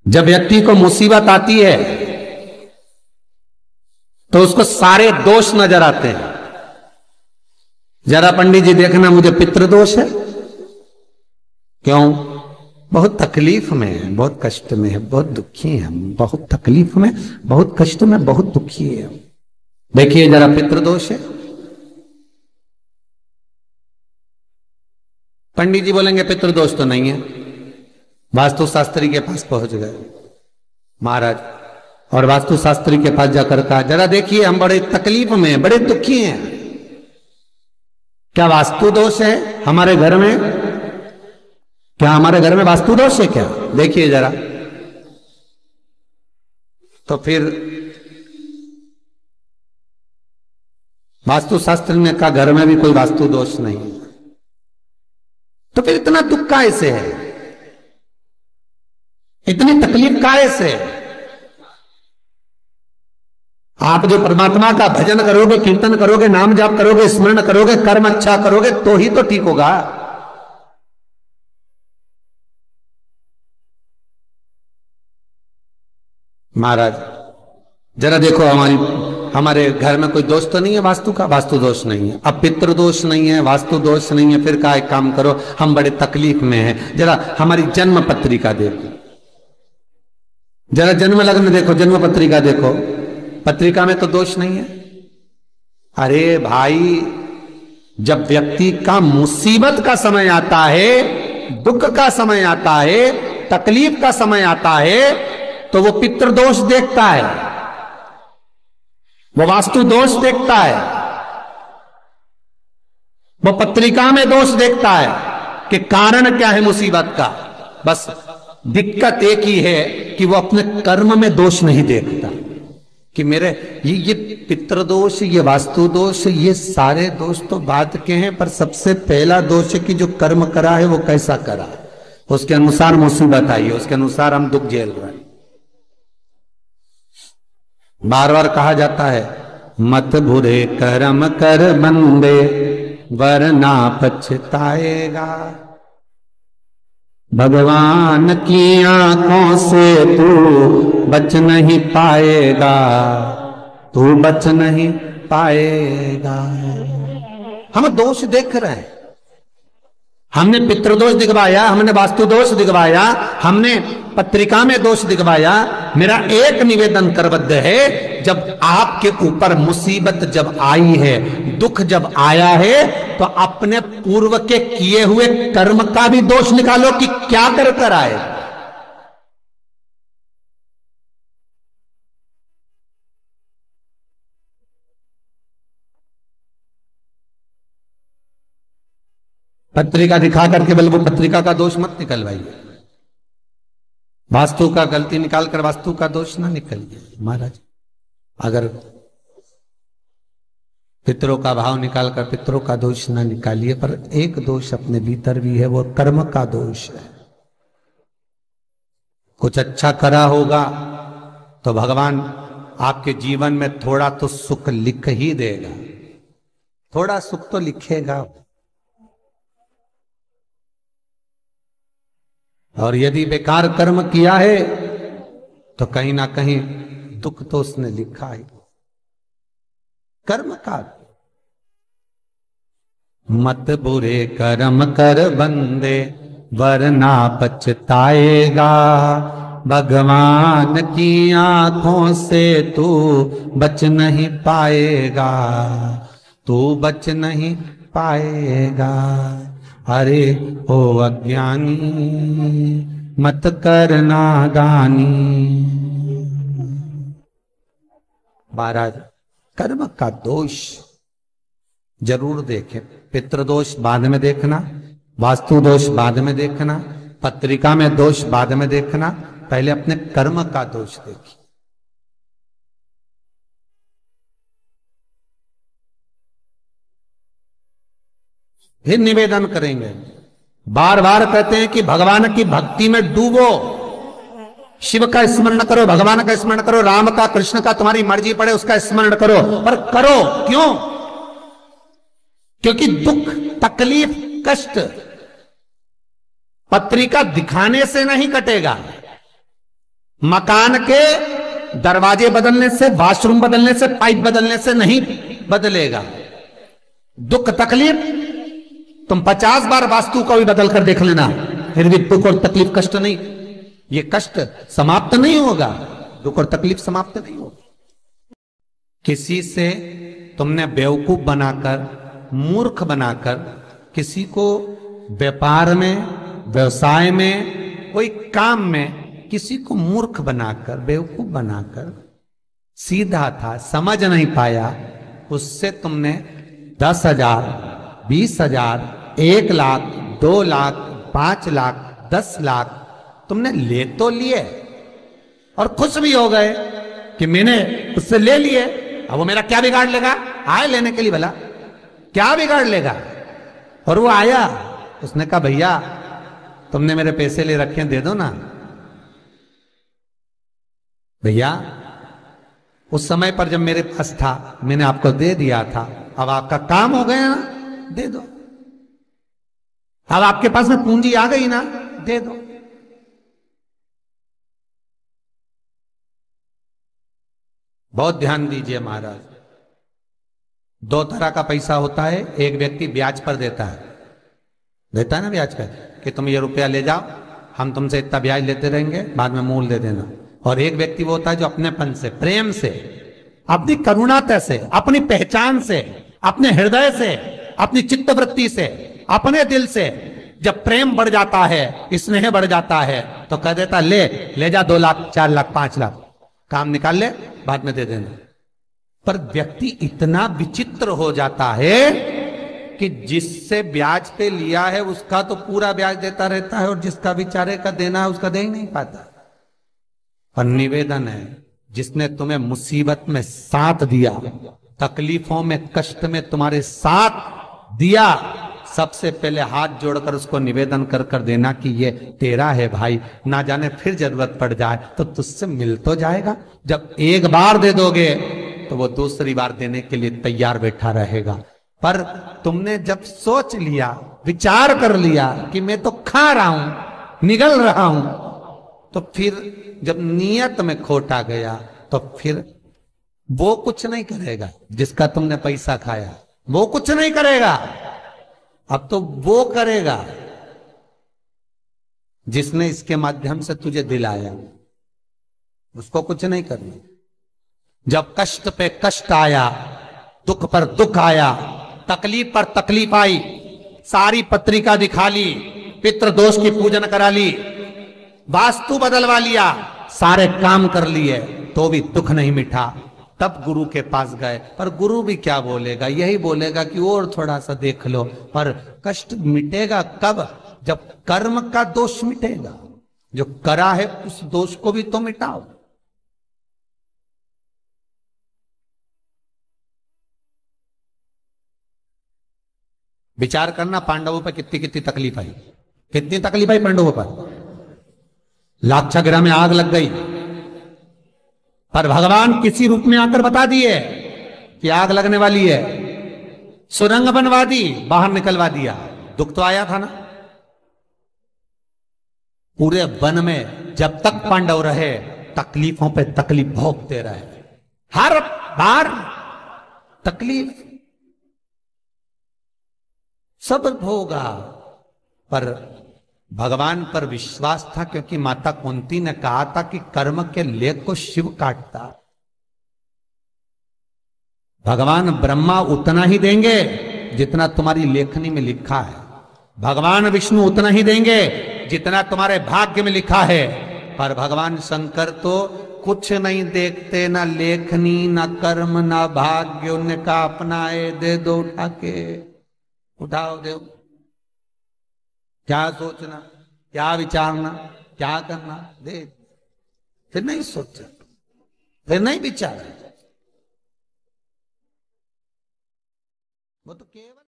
जब व्यक्ति को मुसीबत आती है तो उसको सारे दोष नजर आते हैं। जरा पंडित जी देखना, मुझे पितृदोष है। क्यों? बहुत तकलीफ में है, बहुत कष्ट में है, बहुत दुखी है, बहुत तकलीफ में, बहुत कष्ट में, बहुत दुखी है। देखिए जरा, पितृदोष है। पंडित जी बोलेंगे पितृदोष तो नहीं है। वास्तु शास्त्री के पास पहुंच गए महाराज, और वास्तु शास्त्री के पास जाकर कहा, जरा देखिए हम बड़े तकलीफ में हैं, बड़े दुखी हैं, क्या वास्तु दोष है हमारे घर में? क्या हमारे घर में वास्तु दोष है क्या? देखिए जरा। तो फिर वास्तु शास्त्री ने कहा घर में भी कोई वास्तु दोष नहीं है। तो फिर इतना दुख काहे से है, इतनी तकलीफ काहे से? आप जो परमात्मा का भजन करोगे, कीर्तन करोगे, नाम जाप करोगे, स्मरण करोगे, कर्म अच्छा करोगे तो ही तो ठीक होगा। महाराज जरा देखो, हमारे घर में कोई दोष तो नहीं है वास्तु का? वास्तु दोष नहीं है। अब पितृ दोष नहीं है, वास्तु दोष नहीं है, फिर का एक काम करो, हम बड़े तकलीफ में हैं, जरा हमारी जन्म पत्रिका देखो, जरा जन्म लग्न देखो, जन्म पत्रिका देखो, पत्रिका में तो दोष नहीं है। अरे भाई, जब व्यक्ति का मुसीबत का समय आता है, दुख का समय आता है, तकलीफ का समय आता है, तो वो पितृदोष देखता है, वो वास्तु दोष देखता है, वो पत्रिका में दोष देखता है कि कारण क्या है मुसीबत का। बस दिक्कत एक ही है कि वो अपने कर्म में दोष नहीं देखता कि मेरे ये पितृदोष, ये वास्तु दोष, ये सारे दोष तो बाद के हैं, पर सबसे पहला दोष है कि जो कर्म करा है वो कैसा करा, उसके अनुसार मुसीबत आई है, उसके अनुसार हम दुख झेल रहे हैं। बार बार कहा जाता है, मत बुरे कर्म कर बंदे वरना पछताएगा, भगवान की आंखों से तू बच नहीं पाएगा, तू बच नहीं पाएगा। हम दोष देख रहे हैं, हमने पितृदोष दिखवाया, हमने वास्तु दोष दिखवाया, हमने पत्रिका में दोष दिखवाया। मेरा एक निवेदन करबद्ध है, जब आपके ऊपर मुसीबत जब आई है, दुख जब आया है, तो अपने पूर्व के किए हुए कर्म का भी दोष निकालो कि क्या कर कर आए। पत्रिका दिखा करके बल वो पत्रिका का दोष मत निकलवाइए, वास्तु का गलती निकालकर वास्तु का दोष ना निकलिए। महाराज अगर पितरों का भाव निकालकर पितरों का दोष ना निकालिए, पर एक दोष अपने भीतर भी है, वो कर्म का दोष है। कुछ अच्छा करा होगा तो भगवान आपके जीवन में थोड़ा तो सुख लिख ही देगा, थोड़ा सुख तो लिखेगा। और यदि बेकार कर्म किया है तो कहीं ना कहीं दुख तो उसने लिखा है कर्म का। मत बुरे कर्म कर बंदे वरना पछताएगा, भगवान की आंखों से तू बच नहीं पाएगा, तू बच नहीं पाएगा। अरे ओ अज्ञानी मत करना दानी। महाराज कर्म का दोष जरूर देखें, पितृदोष बाद में देखना, वास्तु दोष बाद में देखना, पत्रिका में दोष बाद में देखना, पहले अपने कर्म का दोष देखिए। फिर निवेदन करेंगे, बार बार कहते हैं कि भगवान की भक्ति में डूबो, शिव का स्मरण करो, भगवान का स्मरण करो, राम का, कृष्ण का, तुम्हारी मर्जी पड़े उसका स्मरण करो, पर करो क्यों? क्योंकि दुख, तकलीफ, कष्ट पत्रिका दिखाने से नहीं कटेगा, मकान के दरवाजे बदलने से, वॉशरूम बदलने से, पाइप बदलने से नहीं बदलेगा। दुख तकलीफ तुम 50 बार वास्तु को भी बदल कर देख लेना, फिर भी दुख और तकलीफ, कष्ट नहीं, ये कष्ट समाप्त नहीं होगा, दुख और तकलीफ समाप्त नहीं होगा। किसी से तुमने बेवकूफ बनाकर, मूर्ख बनाकर, किसी को व्यापार में, व्यवसाय में, कोई काम में किसी को मूर्ख बनाकर, बेवकूफ बनाकर, सीधा था समझ नहीं पाया, उससे तुमने 10,000, 20,000, 1 लाख, 2 लाख, 5 लाख, 10 लाख तुमने ले तो लिए और खुश भी हो गए कि मैंने उससे ले लिए। अब वो मेरा क्या बिगाड़ लेगा? आए लेने के लिए, भला क्या बिगाड़ लेगा? और वो आया, उसने कहा भैया तुमने मेरे पैसे ले रखे हैं, दे दो ना। भैया उस समय पर जब मेरे पास था मैंने आपको दे दिया था, अब आपका काम हो गया ना, दे दो। अब आपके पास में पूंजी आ गई ना, दे दो। बहुत ध्यान दीजिए महाराज, 2 तरह का पैसा होता है। एक व्यक्ति ब्याज पर देता है ना ब्याज पर, कि तुम ये रुपया ले जाओ, हम तुमसे इतना ब्याज लेते रहेंगे, बाद में मूल दे देना। और एक व्यक्ति वो होता है जो अपनेपन से, प्रेम से, अपनी करुणाता से, अपनी पहचान से, अपने हृदय से, अपनी चित्तवृत्ति से, अपने दिल से जब प्रेम बढ़ जाता है, स्नेह बढ़ जाता है, तो कह देता ले जा 2 लाख, 4 लाख, 5 लाख, काम निकाल ले, बाद में दे देना। पर व्यक्ति इतना विचित्र हो जाता है कि जिससे ब्याज पे लिया है उसका तो पूरा ब्याज देता रहता है, और जिसका बेचारे का देना है उसका दे ही नहीं पाता। और निवेदन है, जिसने तुम्हें मुसीबत में साथ दिया, तकलीफों में, कष्ट में तुम्हारे साथ दिया, सबसे पहले हाथ जोड़कर उसको निवेदन कर कर देना कि ये तेरा है भाई, ना जाने फिर जरूरत पड़ जाए तो तुझसे मिल तो जाएगा। जब एक बार दे दोगे तो वो दूसरी बार देने के लिए तैयार बैठा रहेगा। पर तुमने जब सोच लिया, विचार कर लिया कि मैं तो खा रहा हूं, निगल रहा हूं, तो फिर जब नियत में खोट आ गया तो फिर वो कुछ नहीं करेगा जिसका तुमने पैसा खाया, वो कुछ नहीं करेगा। अब तो वो करेगा जिसने इसके माध्यम से तुझे दिलाया, उसको कुछ नहीं करना। जब कष्ट पे कष्ट आया, दुख पर दुख आया, तकलीफ पर तकलीफ आई, सारी पत्रिका दिखा ली, पितृदोष की पूजन करा ली, वास्तु बदलवा लिया, सारे काम कर लिए, तो भी दुख नहीं मिटा। तब गुरु के पास गए, पर गुरु भी क्या बोलेगा? यही बोलेगा कि और थोड़ा सा देख लो। पर कष्ट मिटेगा कब? जब कर्म का दोष मिटेगा। जो करा है उस दोष को भी तो मिटाओ। विचार करना, पांडवों पर कितनी कितनी तकलीफ आई, कितनी तकलीफ आई पांडवों पर। लाक्षागृह में आग लग गई, पर भगवान किसी रूप में आकर बता दिए कि आग लगने वाली है, सुरंग बनवा दी, बाहर निकलवा दिया। दुख तो आया था ना। पूरे वन में जब तक पांडव रहे, तकलीफों पे तकलीफ भोगते रहे, हर बार तकलीफ सब भोगा। पर भगवान पर विश्वास था, क्योंकि माता कुंती ने कहा था कि कर्म के लेख को शिव काटता। भगवान ब्रह्मा उतना ही देंगे जितना तुम्हारी लेखनी में लिखा है, भगवान विष्णु उतना ही देंगे जितना तुम्हारे भाग्य में लिखा है। पर भगवान शंकर तो कुछ नहीं देखते, ना लेखनी, ना कर्म, ना भाग्य। उनका अपनाए, दे दो उठा के, उठाओ दो। क्या सोचना, क्या विचारना, क्या करना, दे। फिर नहीं सोचा, फिर नहीं विचारा, वो तो केवल